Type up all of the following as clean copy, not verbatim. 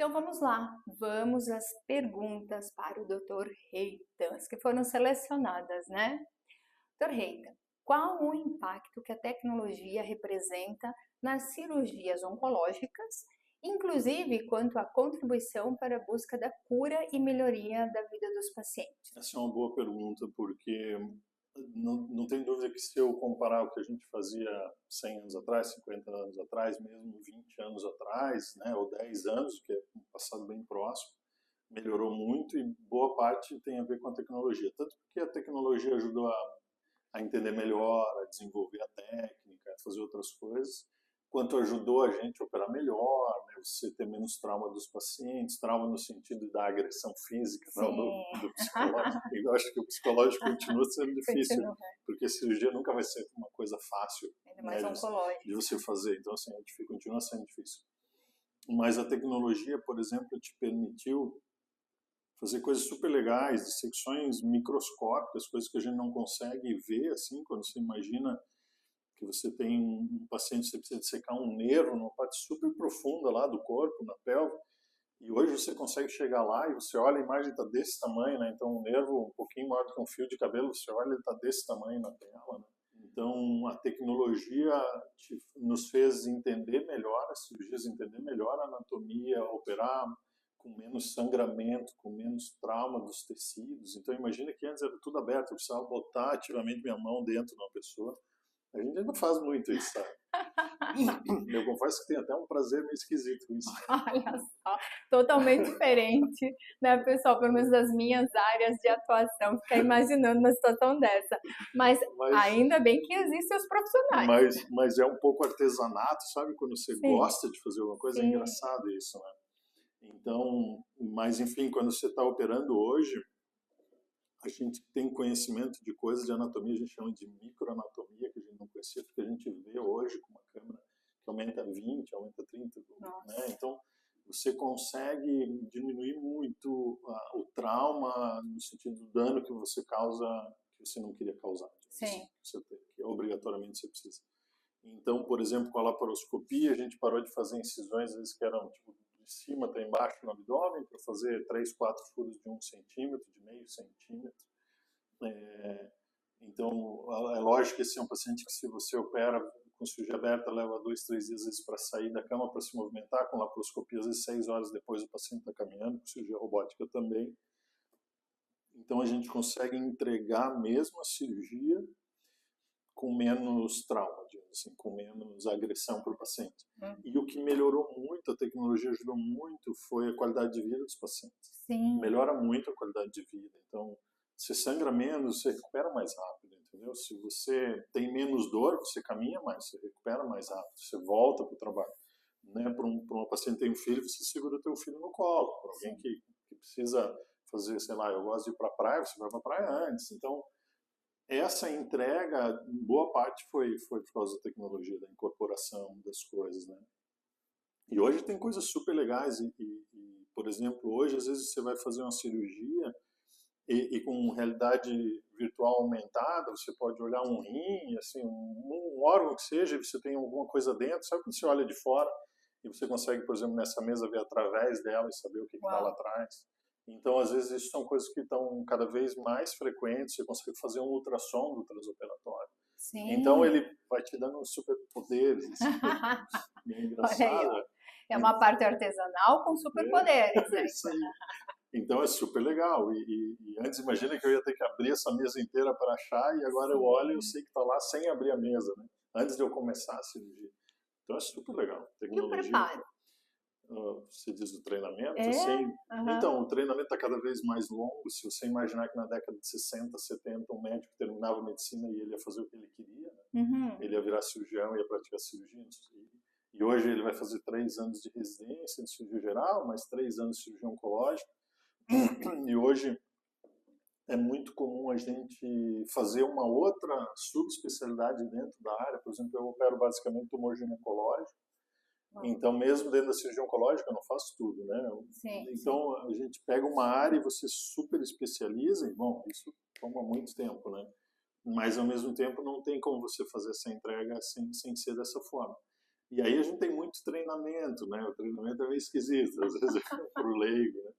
Então vamos lá, vamos às perguntas para o Dr. Reitas, que foram selecionadas, né? Dr. Reita, qual o impacto que a tecnologia representa nas cirurgias oncológicas, inclusive quanto à contribuição para a busca da cura e melhoria da vida dos pacientes? Essa é uma boa pergunta, porque não tem dúvida que se eu comparar o que a gente fazia 100 anos atrás, 50 anos atrás, mesmo 20 anos atrás, né, ou 10 anos, que é um passado bem próximo, melhorou muito e boa parte tem a ver com a tecnologia. Tanto porque a tecnologia ajudou a entender melhor, a desenvolver a técnica, a fazer outras coisas, quanto ajudou a gente a operar melhor, né? Você ter menos trauma dos pacientes, trauma no sentido da agressão física, não Sim, do psicológico. Eu acho que o psicológico continua sendo difícil, continua, porque a cirurgia nunca vai ser uma coisa fácil, ainda né, mais de oncológica. você fazer. Então, assim, continua sendo difícil. Mas a tecnologia, por exemplo, te permitiu fazer coisas super legais, dissecções microscópicas, coisas que a gente não consegue ver, assim, quando você imagina que você tem um paciente, você precisa dissecar um nervo numa parte super profunda lá do corpo, na pelve, e hoje você consegue chegar lá e você olha, a imagem está desse tamanho, né? Então um nervo um pouquinho maior do que um fio de cabelo, você olha, ele está desse tamanho na tela, né? Então a tecnologia nos fez entender melhor as cirurgias, entender melhor a anatomia, operar com menos sangramento, com menos trauma dos tecidos. Então imagina que antes era tudo aberto, eu precisava botar ativamente minha mão dentro de uma pessoa. A gente ainda faz muito isso, sabe? Eu confesso que tem até um prazer meio esquisito com isso. Olha só, totalmente diferente, né, pessoal? Pelo menos das minhas áreas de atuação, ficar imaginando uma situação dessa. Mas Mas, ainda bem que existem os profissionais. mas é um pouco artesanato, sabe? Quando você Sim, gosta de fazer uma coisa, é sim, engraçado isso, né? Então, mas enfim, quando você está operando hoje, a gente tem conhecimento de coisas de anatomia, a gente chama de microanatomia, que a gente não conhecia, porque a gente vê hoje com uma câmera que aumenta 20, aumenta 30, né? nossa, Então, você consegue diminuir muito o trauma no sentido do dano que você causa, que você não queria causar, sim, que obrigatoriamente você precisa. Então, por exemplo, com a laparoscopia, a gente parou de fazer incisões, às vezes que eram tipo de cima até embaixo no abdômen, para fazer 3, 4 furos de 1 centímetro, de meio centímetro. É, então, é lógico que esse é um paciente que se você opera com cirurgia aberta, leva 2, 3 dias vezes para sair da cama, para se movimentar, com laparoscopia, às vezes 6 horas depois o paciente está caminhando, com cirurgia robótica também. Então, a gente consegue entregar a mesma cirurgia com menos trauma, digamos assim, com menos agressão para o paciente. E o que melhorou muito, a tecnologia ajudou muito, foi a qualidade de vida dos pacientes. sim, Melhora muito a qualidade de vida. Então, você sangra menos, você recupera mais rápido, entendeu? Se você tem menos dor, você caminha mais, você recupera mais rápido, você volta para o trabalho. Né? Para uma paciente que tem um filho, você segura o teu filho no colo. Para alguém sim. que precisa fazer, sei lá, eu gosto de ir para a praia, você vai para a praia antes. Então, essa entrega, em boa parte, foi por causa da tecnologia, da incorporação das coisas, né? E hoje tem coisas super legais por exemplo, hoje às vezes você vai fazer uma cirurgia e com realidade virtual aumentada, você pode olhar um rim, assim, um órgão que seja, e você tem alguma coisa dentro, sabe quando você olha de fora e você consegue, por exemplo, nessa mesa ver através dela e saber o que está lá Uau, atrás? Então, às vezes, isso são coisas que estão cada vez mais frequentes, você consegue fazer um ultrassom do transoperatório. Então, sim. ele vai te dando superpoderes, assim, bem Olha aí, ó. engraçado. É uma parte artesanal com superpoderes, É né? isso aí. Então é super legal. E antes imagina que eu ia ter que abrir essa mesa inteira para achar e agora eu olho e eu Sim. sei que está lá sem abrir a mesa, né? Antes de eu começar a cirurgia. Então é super legal. E o Tecnologia, preparo? você diz do treinamento, É, assim. aham, Então, o treinamento está cada vez mais longo. Se você imaginar que na década de 60, 70, um médico terminava a medicina e ele ia fazer o que ele queria, né? uhum. Ele ia virar cirurgião, ia praticar cirurgia. E hoje ele vai fazer 3 anos de residência de cirurgia geral, mais 3 anos de cirurgia oncológica. E hoje é muito comum a gente fazer uma outra subespecialidade dentro da área. Por exemplo, eu opero basicamente tumor ginecológico. Bom, Então, mesmo dentro da cirurgia oncológica, eu não faço tudo, né? sim, sim. Então, a gente pega uma área e você super especializa, e, bom, isso toma muito tempo, né? Mas, ao mesmo tempo, não tem como você fazer essa entrega sem ser dessa forma. E aí a gente tem muito treinamento, né? O treinamento é meio esquisito, às vezes para o leigo, né?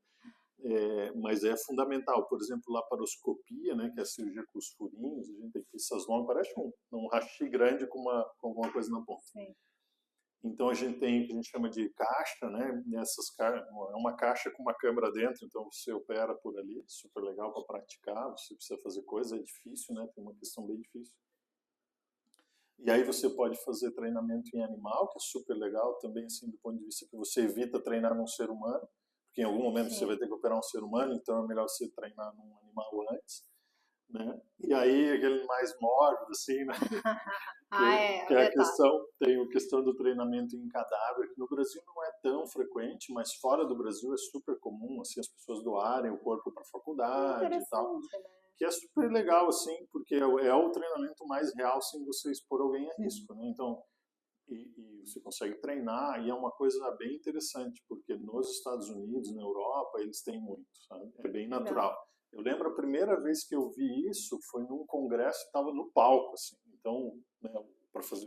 Mas é fundamental. Por exemplo, laparoscopia, né, que é a cirurgia com os furinhos, a gente tem que essas mãos parece um hashi grande com alguma coisa na ponta. Sim. Então a gente tem o que a gente chama de caixa, né? É uma caixa com uma câmera dentro, então você opera por ali, super legal para praticar. Você precisa fazer coisa, é difícil, né? Tem uma questão bem difícil. E aí você pode fazer treinamento em animal, que é super legal também, assim, do ponto de vista que você evita treinar num ser humano, porque em algum momento Sim. você vai ter que operar um ser humano, então é melhor você treinar num animal antes, né? E aí aquele mais mórbido, assim, né? Que é tem a questão do treinamento em cadáver, que no Brasil não é tão frequente, mas fora do Brasil é super comum, assim, as pessoas doarem o corpo para a faculdade e tal. Né? Que é super legal, assim, porque é o treinamento mais real sem você expor alguém a risco, né? Então, e você consegue treinar, e é uma coisa bem interessante, porque nos Estados Unidos, na Europa, eles têm muito, sabe? É bem natural. Eu lembro a primeira vez que eu vi isso foi num congresso que estava no palco, assim. Então, né,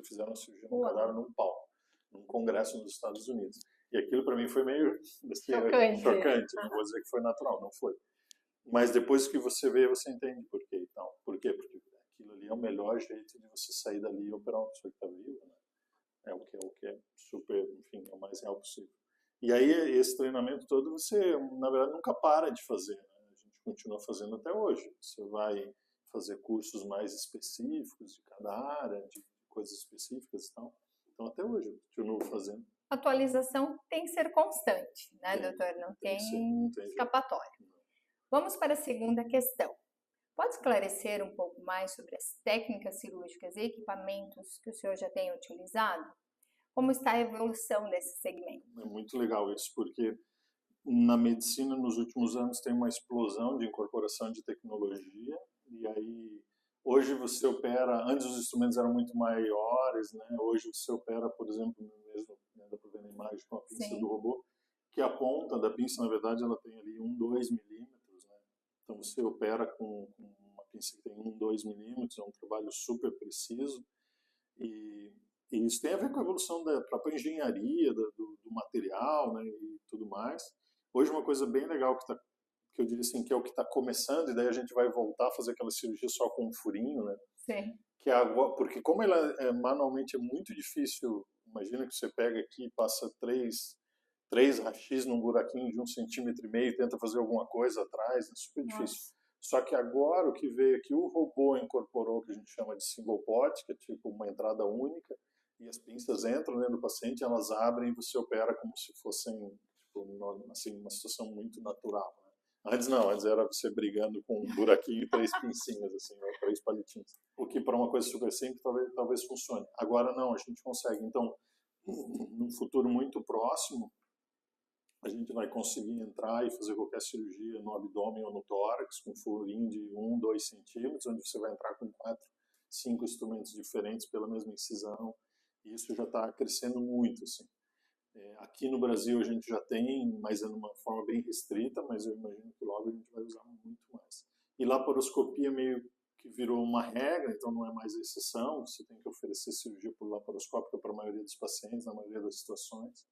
fizeram a cirurgia no cadáver num palco, num congresso nos Estados Unidos. E aquilo para mim foi meio assim, chocante. Não vou dizer que foi natural, não foi. Mas depois que você vê, você entende por quê e tal. Por quê? Porque aquilo ali é o melhor jeito de você sair dali e operar uma pessoa que está viva, né? É o que é super, enfim, é o mais real possível. E aí, esse treinamento todo, você, na verdade, nunca para de fazer, né? A gente continua fazendo até hoje. Você vai fazer cursos mais específicos de cada área, de coisas específicas e tal. Então, até hoje, eu continuo fazendo. Atualização tem que ser constante, né, doutor? Não tem escapatória. Vamos para a segunda questão. Pode esclarecer um pouco mais sobre as técnicas cirúrgicas e equipamentos que o senhor já tem utilizado? Como está a evolução desse segmento? É muito legal isso, porque na medicina, nos últimos anos, tem uma explosão de incorporação de tecnologia, e aí, hoje você opera, antes os instrumentos eram muito maiores, né? Hoje você opera, por exemplo, mesmo, né, dá para ver na imagem com a pinça do robô, que a ponta da pinça, na verdade, ela tem ali 2 milímetros, né? Então você opera com uma pinça que tem 2 milímetros, é um trabalho super preciso, e isso tem a ver com a evolução da própria engenharia, do material, né, e tudo mais. Hoje uma coisa bem legal que eu diria assim, que é o que está começando, e daí a gente vai voltar a fazer aquela cirurgia só com um furinho, né? Sim. Que porque como ela manualmente é muito difícil, imagina que você pega aqui e passa três rachis num buraquinho de 1,5 centímetro e tenta fazer alguma coisa atrás, é super difícil. Só que agora o que veio aqui, o robô incorporou o que a gente chama de single pot, que é tipo uma entrada única, e as pinças entram dentro do paciente, elas abrem e você opera como se fossem, tipo, assim, uma situação muito natural. Né? Antes não, antes era você brigando com um buraquinho e 3 pincinhas, assim, ou 3 palitinhos. O que para uma coisa super simples talvez funcione. Agora não, a gente consegue. Então, num futuro muito próximo, a gente vai conseguir entrar e fazer qualquer cirurgia no abdômen ou no tórax, com um furinho de 2 centímetros, onde você vai entrar com 4, 5 instrumentos diferentes pela mesma incisão. E isso já está crescendo muito, assim. Aqui no Brasil a gente já tem, mas é de uma forma bem restrita, mas eu imagino que logo a gente vai usar muito mais. E laparoscopia meio que virou uma regra, então não é mais exceção, você tem que oferecer cirurgia por laparoscópica para a maioria dos pacientes, na maioria das situações,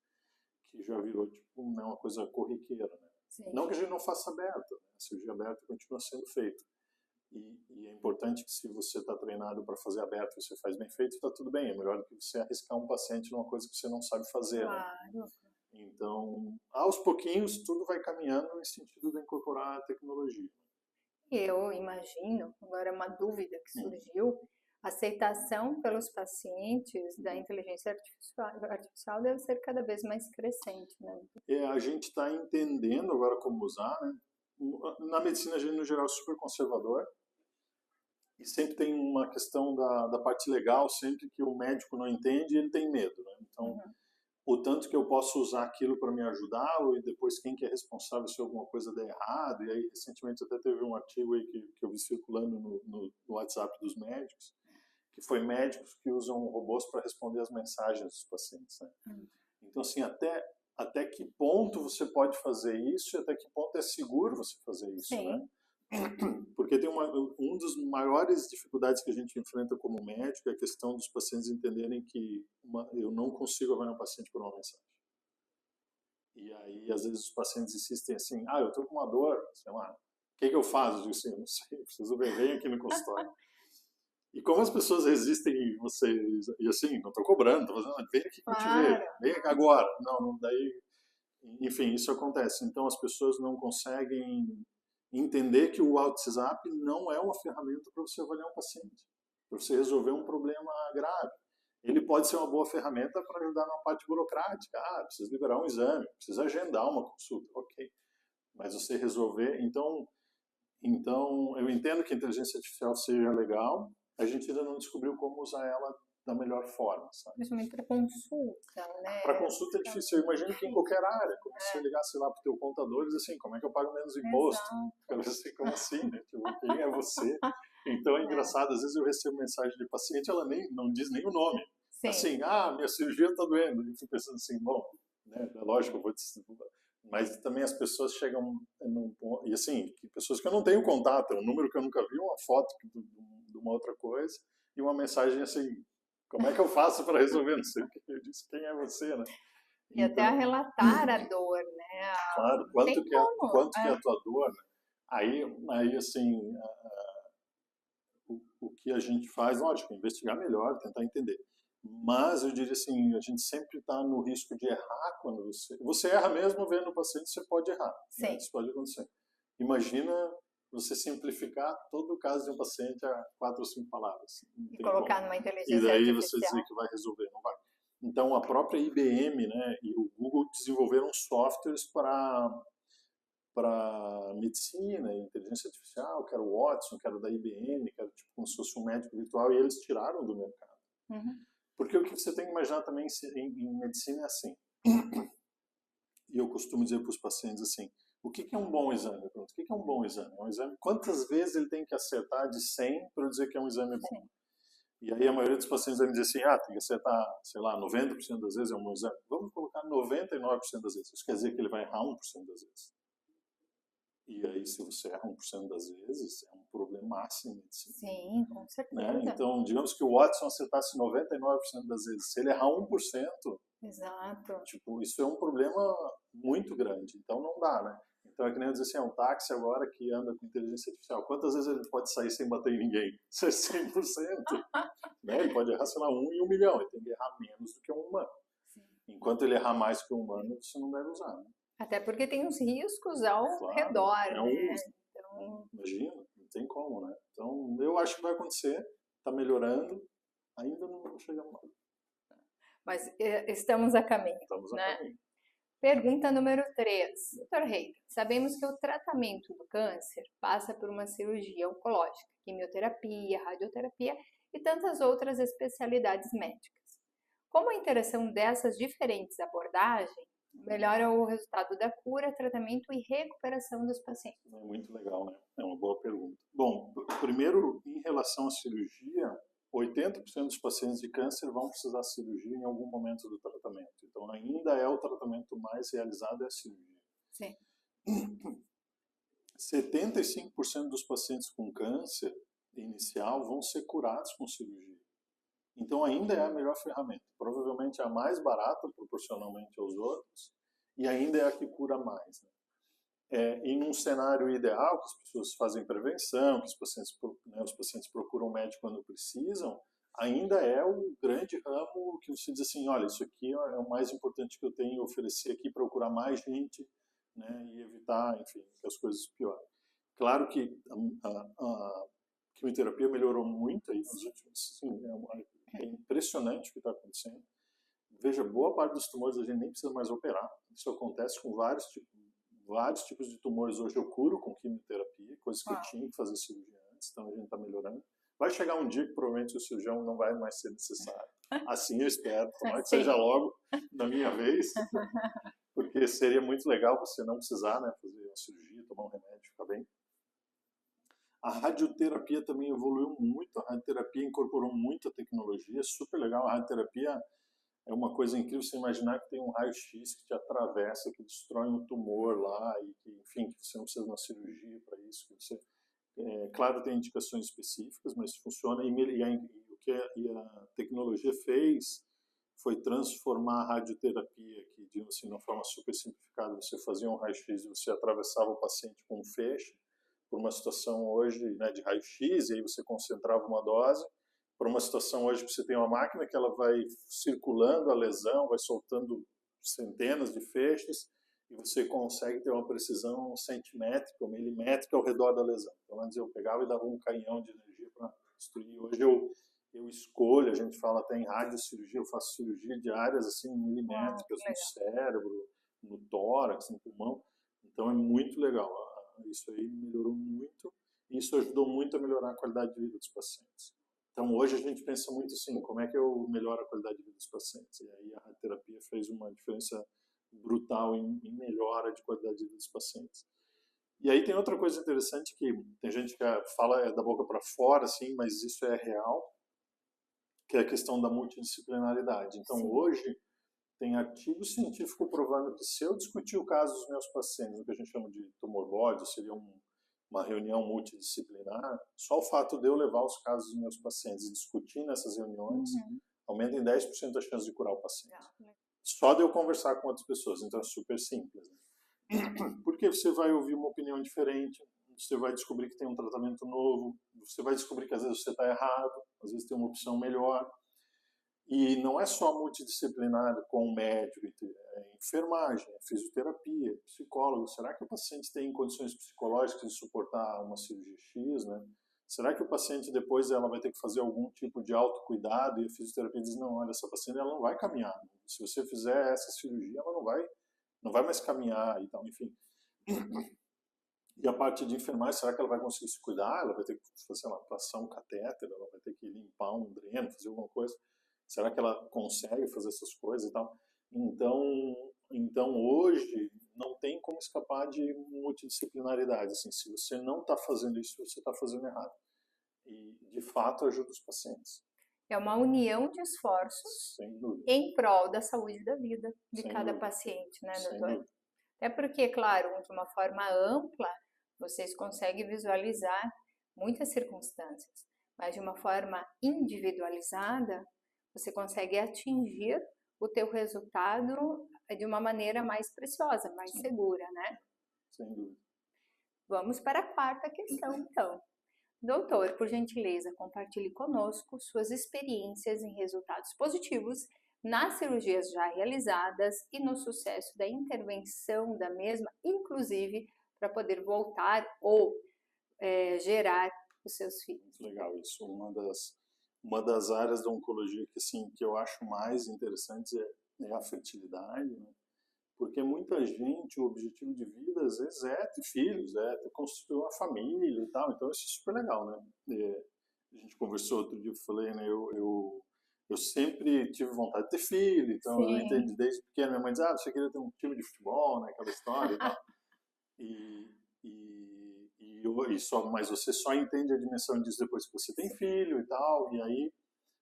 que já virou tipo, uma coisa corriqueira. Né? Não que a gente não faça aberta, né? A cirurgia aberta continua sendo feita. E é importante que se você está treinado para fazer aberto e você faz bem feito, está tudo bem. É melhor do que você arriscar um paciente numa coisa que você não sabe fazer. Claro. Né? Então, aos pouquinhos, tudo vai caminhando no sentido de incorporar a tecnologia. Eu imagino, agora uma dúvida que surgiu, a aceitação pelos pacientes da inteligência artificial deve ser cada vez mais crescente, né? A gente está entendendo agora como usar, né? Na medicina, a gente, no geral, é super conservador. E sempre tem uma questão da parte legal, sempre que o médico não entende, ele tem medo. Né? Então, o tanto que eu posso usar aquilo para me ajudá-lo, e depois quem que é responsável se alguma coisa der errado. E aí, recentemente, até teve um artigo aí que eu vi circulando no WhatsApp dos médicos, que foi médicos que usam robôs para responder as mensagens dos pacientes. Né? Então, assim, até que ponto você pode fazer isso e até que ponto é seguro você fazer isso, né? Porque tem um dos maiores dificuldades que a gente enfrenta como médico é a questão dos pacientes entenderem que eu não consigo avaliar um paciente por uma mensagem. E aí, às vezes, os pacientes insistem assim, eu estou com uma dor, sei lá, o que eu faço? Eu digo assim, eu não sei, preciso ver, vem aqui no consultório. E como as pessoas resistem e vocês, e assim, não estou cobrando, estou fazendo, vem aqui que eu te vejo, vem aqui agora. Não, daí, enfim, isso acontece. Então, as pessoas não conseguem entender que o WhatsApp não é uma ferramenta para você avaliar um paciente, para você resolver um problema grave. Ele pode ser uma boa ferramenta para ajudar na parte burocrática. Precisa liberar um exame, precisa agendar uma consulta, ok. Mas você resolver... Então eu entendo que a inteligência artificial seja legal, a gente ainda não descobriu como usar ela da melhor forma, sabe? Principalmente para consulta, né? Para consulta é difícil. Eu imagino que em qualquer área, como se você ligasse lá para o teu contador e diz assim, como é que eu pago menos imposto? Eu assim, como assim, né? Tipo, quem é você? Então é engraçado, às vezes eu recebo mensagem de paciente, ela não diz nem o nome. Sim. Assim, minha cirurgia está doendo. E eu fico pensando assim, bom, né, é lógico, eu vou mas também as pessoas chegam num ponto, e assim, pessoas que eu não tenho contato, é um número que eu nunca vi, uma foto de uma outra coisa, e uma mensagem assim, como é que eu faço para resolver? Não sei o que eu disse, quem é você, né? E então, até a relatar a dor, né? Claro, quanto que é a tua dor, né? Aí assim, o que a gente faz, lógico, investigar melhor, tentar entender. Mas eu diria assim, a gente sempre está no risco de errar quando você erra mesmo vendo o paciente, você pode errar. Sim. Né? Isso pode acontecer. Imagina você simplificar todo o caso de um paciente a 4 ou 5 palavras. E colocar numa inteligência artificial. E daí artificial. você dizer que vai resolver, não vai. Então a própria IBM, né, e o Google desenvolveram softwares para medicina e inteligência artificial, que era o Watson, que era da IBM, que era tipo como se fosse um médico virtual, e eles tiraram do mercado. Uhum. Porque o que você tem que imaginar também em medicina é assim. E eu costumo dizer para os pacientes assim, o que é um bom exame? O que é um bom exame? É um exame, quantas vezes ele tem que acertar de 100 para eu dizer que é um exame bom? Sim. E aí a maioria dos pacientes vai me dizer assim, tem que acertar, sei lá, 90% das vezes é um bom exame. Vamos colocar 99% das vezes. Isso quer dizer que ele vai errar 1% das vezes. E aí, se você erra 1% das vezes, é um problemaço em medicina. Sim, com certeza. Né? Então, digamos que o Watson acertasse 99% das vezes. Se ele errar 1%, exato. Tipo, isso é um problema muito grande. Então, não dá, né? Então, é que nem eu dizer assim, um táxi agora que anda com inteligência artificial. Quantas vezes ele pode sair sem bater em ninguém? Isso é 100%. Né? Ele pode errar, sei lá, 1 em 1 milhão. Ele tem que errar menos do que um humano. Sim. Enquanto ele errar mais que um humano, você não deve usar, né? Até porque tem os riscos ao redor, né? Então... Imagina, não tem como, né? Então, eu acho que vai acontecer, está melhorando, ainda não chegamos lá. Mas estamos a caminho. Estamos a né? caminho. Pergunta número 3. Dr. Reiter, sabemos que o tratamento do câncer passa por uma cirurgia oncológica, quimioterapia, radioterapia e tantas outras especialidades médicas. Como a interação dessas diferentes abordagens melhora o resultado da cura, tratamento e recuperação dos pacientes? É muito legal, né? É uma boa pergunta. Bom, primeiro, em relação à cirurgia, 80% dos pacientes de câncer vão precisar de cirurgia em algum momento do tratamento. Então, ainda é o tratamento mais realizado, é a cirurgia. Sim. 75% dos pacientes com câncer inicial vão ser curados com cirurgia. Então, ainda é a melhor ferramenta. Provavelmente é a mais barata proporcionalmente aos outros e ainda é a que cura mais. Né? Em um cenário ideal, que as pessoas fazem prevenção, que os pacientes procuram médico quando precisam, ainda é o grande ramo que você diz assim, olha, isso aqui é o mais importante que eu tenho a oferecer aqui para curar mais gente, né, e evitar, enfim, que as coisas piorem. Claro que a quimioterapia melhorou muito aí nos últimos, é impressionante o que está acontecendo. Veja, boa parte dos tumores a gente nem precisa mais operar. Isso acontece com vários tipos de tumores. Hoje eu curo com quimioterapia, coisas que eu tinha que fazer cirurgia antes, então a gente está melhorando. Vai chegar um dia que provavelmente o cirurgião não vai mais ser necessário. Assim eu espero, tomara que seja logo na minha vez, porque seria muito legal você não precisar, né, fazer uma cirurgia, tomar um remédio, ficar bem. A radioterapia também evoluiu muito, a radioterapia incorporou muita tecnologia, super legal. A radioterapia é uma coisa incrível você imaginar que tem um raio-x que te atravessa, que destrói um tumor lá, e que, enfim, que você não precisa de uma cirurgia para isso, que você Claro, tem indicações específicas, mas funciona. O que a tecnologia fez foi transformar a radioterapia, que, digamos assim, de uma forma super simplificada, você fazia um raio-x e você atravessava o paciente com um feixe, por uma situação hoje, né, de raio-x, e aí você concentrava uma dose, para uma situação hoje que você tem uma máquina que ela vai circulando a lesão, vai soltando centenas de feixes, e você consegue ter uma precisão centimétrica ou milimétrica ao redor da lesão. Então, antes eu pegava e dava um canhão de energia para destruir. Hoje eu escolho, a gente fala até em radiocirurgia, eu faço cirurgia de áreas assim milimétricas no cérebro, no tórax, no pulmão. Então é muito legal. Isso aí melhorou muito e isso ajudou muito a melhorar a qualidade de vida dos pacientes. Então hoje a gente pensa muito assim, como é que eu melhoro a qualidade de vida dos pacientes? E aí a radioterapia fez uma diferença brutal em melhora de qualidade de vida dos pacientes. E aí tem outra coisa interessante que tem gente que fala da boca para fora, assim, mas isso é real, que é a questão da multidisciplinaridade. Então, sim, hoje tem artigo científico provando que se eu discutir o caso dos meus pacientes, o que a gente chama de tumor board, seria uma reunião multidisciplinar, só o fato de eu levar os casos dos meus pacientes e discutir nessas reuniões, aumenta em 10% a chance de curar o paciente. Só de eu conversar com outras pessoas, então é super simples. Porque você vai ouvir uma opinião diferente, você vai descobrir que tem um tratamento novo, você vai descobrir que às vezes você está errado, às vezes tem uma opção melhor. E não é só multidisciplinar com médico, é enfermagem, é fisioterapia, psicólogo. Será que o paciente tem condições psicológicas de suportar uma cirurgia X, né? Será que o paciente depois ela vai ter que fazer algum tipo de autocuidado e a fisioterapia diz, não, olha, essa paciente ela não vai caminhar. Se você fizer essa cirurgia, ela não vai mais caminhar e tal, enfim. E a parte de enfermagem, será que ela vai conseguir se cuidar? Ela vai ter que fazer uma passar um catéter, ela vai ter que limpar um dreno, fazer alguma coisa. Será que ela consegue fazer essas coisas e tal? Então hoje não tem como escapar de multidisciplinaridade. Assim, se você não está fazendo isso, você está fazendo errado. E de fato ajuda os pacientes. É uma união de esforços em prol da saúde da vida de cada paciente, né, doutor? Até porque, claro, de uma forma ampla, vocês conseguem visualizar muitas circunstâncias, mas de uma forma individualizada, você consegue atingir o teu resultado de uma maneira mais preciosa, mais segura, né? Sem dúvida. Vamos para a quarta questão, então. Doutor, por gentileza, compartilhe conosco suas experiências em resultados positivos nas cirurgias já realizadas e no sucesso da intervenção da mesma, inclusive para poder voltar ou gerar os seus filhos. Legal, isso. Uma das áreas da oncologia que, assim, que eu acho mais interessante é a fertilidade, né? Porque muita gente, o objetivo de vida, às vezes, é ter filhos, é ter construir uma família e tal. Então, isso é super legal, né? A gente conversou outro dia, eu falei, né? Eu sempre tive vontade de ter filho, então sim, eu entendi desde pequeno. Minha mãe dizia, você queria ter um time de futebol, né? Aquela história e tal. Mas você só entende a dimensão disso depois que você tem filho e tal. E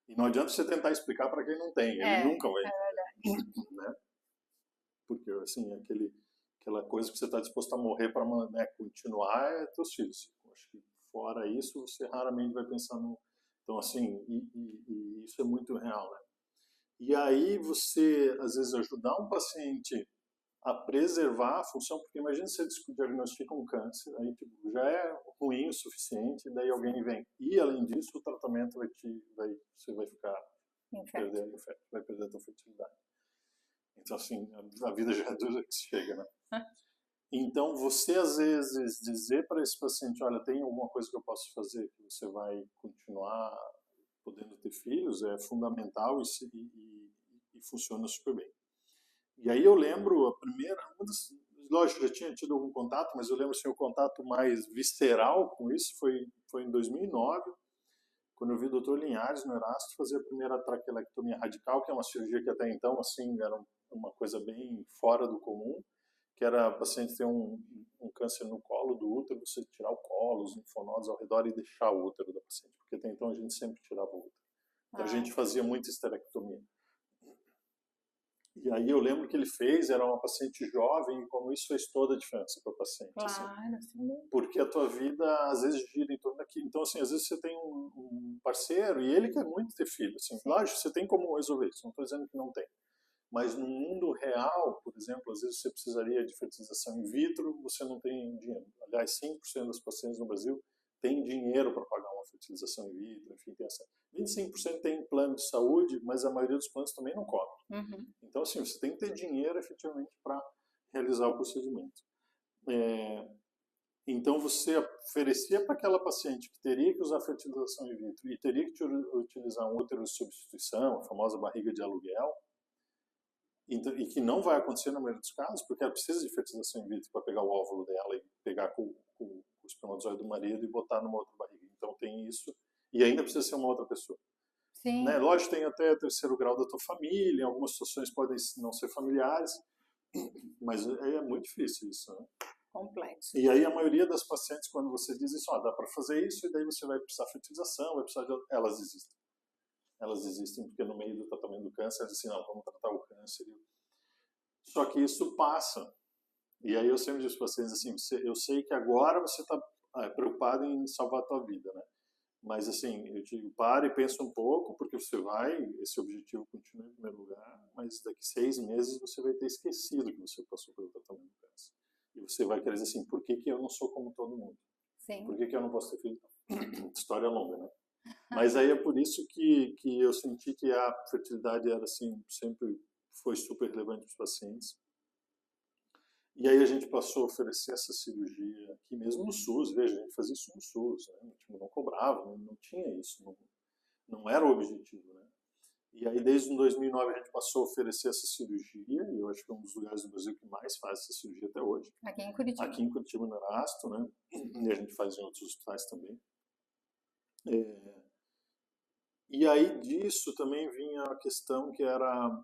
não adianta você tentar explicar para quem não tem, ele nunca vai. É verdade. Né? Porque, assim, aquela coisa que você está disposto a morrer para, né, continuar é teus filhos. Eu acho que fora isso, você raramente vai pensar no... Então, assim, e isso é muito real, né? E aí você, às vezes, ajudar um paciente a preservar a função, porque imagina se você diagnostica um câncer, aí tipo, já é ruim o suficiente, daí alguém vem. E, além disso, o tratamento você vai ficar... vai perder a tua fertilidade. Então, assim, a vida já é dura que se chega, né? Então, você, às vezes, dizer para esse paciente, olha, tem alguma coisa que eu posso fazer que você vai continuar podendo ter filhos, é fundamental e funciona super bem. E aí eu lembro, lógico, já tinha tido algum contato, mas eu lembro, assim, o contato mais visceral com isso foi em 2009, quando eu vi o Dr. Linhares, no Erasto, fazer a primeira traquelectomia radical, que é uma cirurgia que até então, assim, era uma coisa bem fora do comum, que era a paciente ter um câncer no colo do útero, você tirar o colo, os linfonodos ao redor e deixar o útero da paciente, porque até então a gente sempre tirava o útero. Então a gente fazia muita esterectomia. E aí eu lembro que ele fez, era uma paciente jovem, e como isso fez toda a diferença para o paciente. Assim, Claro, sim. porque a tua vida às vezes gira em torno daquilo. Então, assim, às vezes você tem um parceiro e ele quer muito ter filho. Assim, Sim. lógico, você tem como resolver isso, não estou dizendo que não tem. Mas no mundo real, por exemplo, às vezes você precisaria de fertilização in vitro, você não tem dinheiro. Aliás, 5% dos pacientes no Brasil têm dinheiro para pagar uma fertilização in vitro, enfim, tem essa. 25% tem plano de saúde, mas a maioria dos planos também não cobre. Uhum. Então, assim, você tem que ter dinheiro efetivamente para realizar o procedimento. Então, você oferecia para aquela paciente que teria que usar fertilização in vitro e teria que utilizar um útero de substituição, a famosa barriga de aluguel, e que não vai acontecer na maioria dos casos, porque ela precisa de fertilização in vitro para pegar o óvulo dela e pegar com o espermatozoide do marido e botar numa outra barriga. Então, tem isso. E ainda precisa ser uma outra pessoa. Sim. Né? Lógico, tem até terceiro grau da tua família, em algumas situações podem não ser familiares, mas é muito difícil isso, né? Complexo. E aí a maioria das pacientes, quando você diz isso, dá para fazer isso, e daí você vai precisar de fertilização, vai precisar de... Elas desistem. Elas desistem porque no meio do tratamento do câncer, elas dizem, não, vamos tratar o câncer. Só que isso passa. E aí eu sempre digo para os pacientes assim, eu sei que agora você está preocupado em salvar a tua vida, né? Mas assim, eu digo, pare e pensa um pouco, porque você vai, esse objetivo continua em primeiro lugar, mas daqui 6 meses você vai ter esquecido que você passou pelo tratamento do câncer. E você vai querer dizer assim, por que eu não sou como todo mundo? Sim. Por que eu não posso ter filho? História longa, né? Mas aí é por isso que eu senti que a fertilidade era assim, sempre foi super relevante para os pacientes. E aí a gente passou a oferecer essa cirurgia aqui mesmo no SUS, veja, a gente fazia isso no SUS, né? Não cobrava, não tinha isso, não era o objetivo, né? E aí desde 2009 a gente passou a oferecer essa cirurgia, e eu acho que é um dos lugares do Brasil que mais faz essa cirurgia até hoje. Aqui em Curitiba. Aqui em Curitiba, no Erasto, né? E a gente faz em outros hospitais também. E aí disso também vinha a questão que era,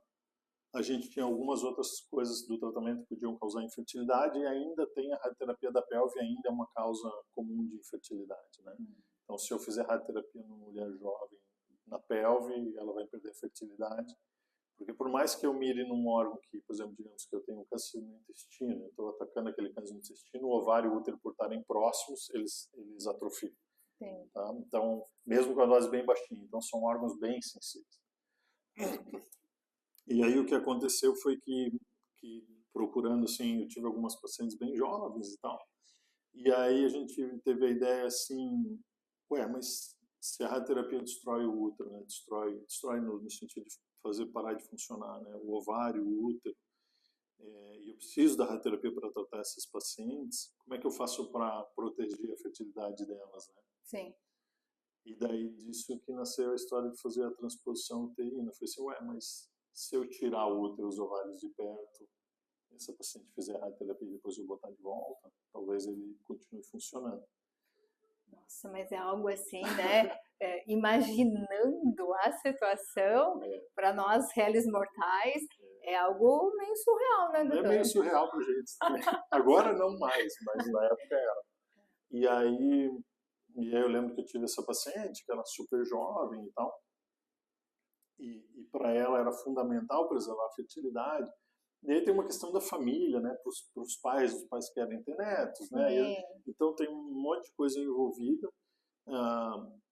a gente tinha algumas outras coisas do tratamento que podiam causar infertilidade, e ainda tem a radioterapia da pelve, ainda é uma causa comum de infertilidade, né? Então, se eu fizer radioterapia numa mulher jovem na pelve, ela vai perder a fertilidade, porque por mais que eu mire num órgão que, por exemplo, digamos que eu tenho um câncer no intestino, eu estou atacando aquele câncer no intestino, o ovário e o útero, por estarem próximos, eles atrofiam. Tá? Então, mesmo com a dose bem baixinha, então são órgãos bem sensíveis. E aí o que aconteceu foi que procurando, assim, eu tive algumas pacientes bem jovens e tal, e aí a gente teve a ideia assim, mas se a radioterapia destrói o útero, né? destrói no sentido de fazer parar de funcionar, né? O ovário, o útero, e eu preciso da radioterapia para tratar essas pacientes, como é que eu faço para proteger a fertilidade delas, né? Sim. E daí disso que nasceu a história de fazer a transposição uterina. Eu falei assim, mas se eu tirar o útero e os ovários de perto, essa paciente fizer a radioterapia e depois eu botar de volta, talvez ele continue funcionando. Nossa, mas é algo assim, né? Imaginando a situação, para nós réis mortais, é algo meio surreal, né, doutor? É meio surreal pra gente. Agora não mais, mas na época era. E aí eu lembro que eu tive essa paciente, que era super jovem e tal, e para ela era fundamental preservar a fertilidade. E aí tem uma questão da família, né? Para os pais querem ter netos, né? Então tem um monte de coisa envolvida.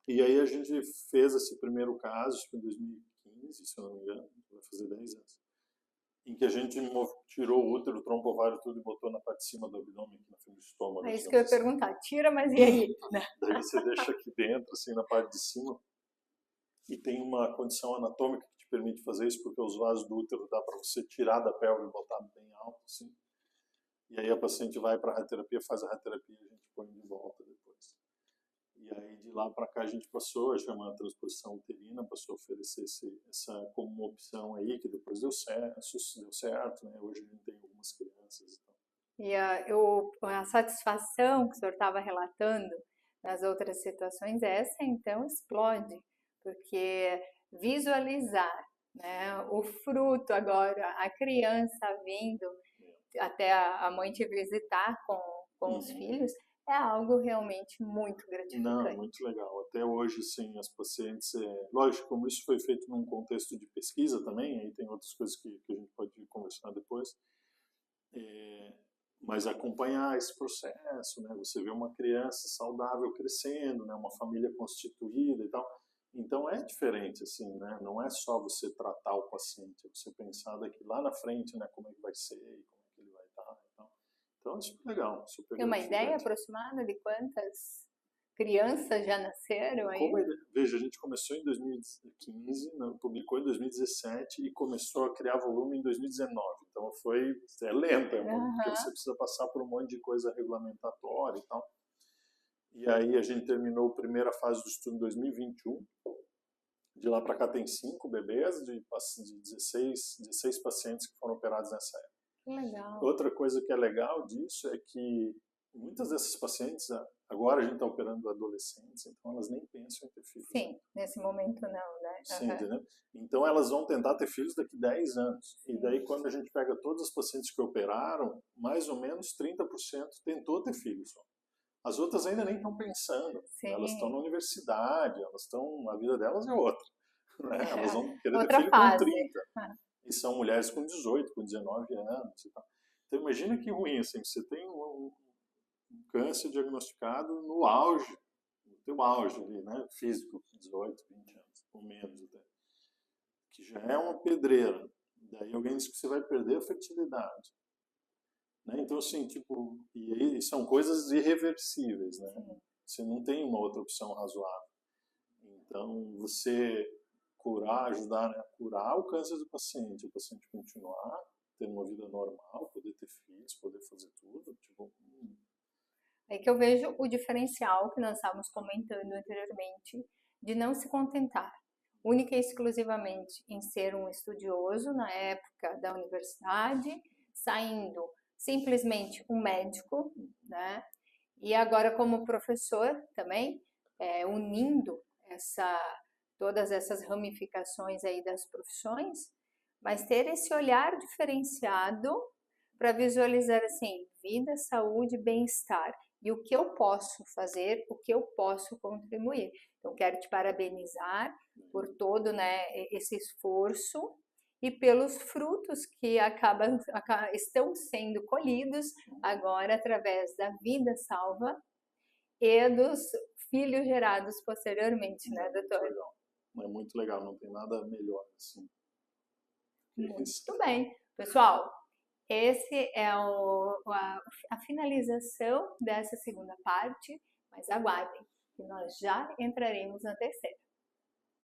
E aí a gente fez esse primeiro caso, acho que em 2015, se eu não me engano, vai fazer 10 anos, em que a gente tirou o útero, o tronco ovário, tudo e botou na parte de cima do abdômen, aqui na frente do estômago. É isso que eu ia perguntar, tira, mas e aí? Daí você deixa aqui dentro, assim, na parte de cima, e tem uma condição anatômica que te permite fazer isso, porque os vasos do útero dá para você tirar da pelve e botar bem alto, assim. E aí a paciente vai para a radioterapia, faz a radioterapia e a gente põe de volta depois. E aí de lá para cá a gente passou a chamar a transposição uterina, passou a oferecer essa como uma opção aí, que depois deu certo, né? Hoje a gente tem algumas crianças e tal. E a satisfação que o senhor estava relatando nas outras situações, essa então explode, porque visualizar, né, o fruto agora, a criança vindo até a mãe te visitar com os filhos, é algo realmente muito gratificante. Não, muito legal. Até hoje, sim, as pacientes... lógico, como isso foi feito num contexto de pesquisa também, aí tem outras coisas que a gente pode conversar depois. Mas acompanhar esse processo, né? Você vê uma criança saudável crescendo, né? Uma família constituída e tal. Então é diferente, assim, né? Não é só você tratar o paciente, é você pensar daqui lá na frente, né? Como é que vai ser, como é que ele vai estar e tal. Então é super legal, super Tem uma gratificante. ideia aproximada de quantas crianças já nasceram aí? Veja, a gente começou em 2015, publicou em 2017 e começou a criar volume em 2019. Então é lenta, porque você precisa passar por um monte de coisa regulamentatória e tal. E aí a gente terminou a primeira fase do estudo em 2021. De lá para cá tem 5 bebês de 16 pacientes que foram operados nessa época. Legal. Outra coisa que é legal disso é que muitas dessas pacientes, agora a gente está operando adolescentes, então elas nem pensam em ter filhos. Sim, nesse momento não, né? Sim, entendeu? Então elas vão tentar ter filhos daqui a 10 anos. E daí quando a gente pega todas as pacientes que operaram, mais ou menos 30% tentou ter filhos. As outras ainda nem estão pensando. Sim. Elas estão na universidade, a vida delas é outra. Né? Elas vão querer outra ter filho fase. com 30. E são mulheres com 18, com 19 anos e tal. Então imagina que ruim, assim, você tem um câncer diagnosticado no auge, no teu auge ali, né, físico, 18, 20 anos, ou menos até, que já é uma pedreira. Daí alguém diz que você vai perder a fertilidade. Né? Então, assim, tipo, e aí são coisas irreversíveis, né? Sim. Você não tem uma outra opção razoável. Então, você ajudar, né, a curar o câncer do paciente, o paciente continuar tendo uma vida normal, poder ter filhos, poder fazer tudo, tipo... É que eu vejo o diferencial que nós estávamos comentando anteriormente, de não se contentar única e exclusivamente em ser um estudioso na época da universidade, saindo simplesmente um médico, né? E agora como professor também, unindo todas essas ramificações aí das profissões, mas ter esse olhar diferenciado para visualizar assim, vida, saúde, bem-estar. E o que eu posso fazer, o que eu posso contribuir. Então, quero te parabenizar por todo, né, esse esforço e pelos frutos que estão sendo colhidos agora através da vida salva e dos filhos gerados posteriormente, né, doutor? É muito legal, não tem nada melhor assim. Muito bem. Pessoal, esse é a finalização dessa segunda parte, mas aguardem, que nós já entraremos na terceira.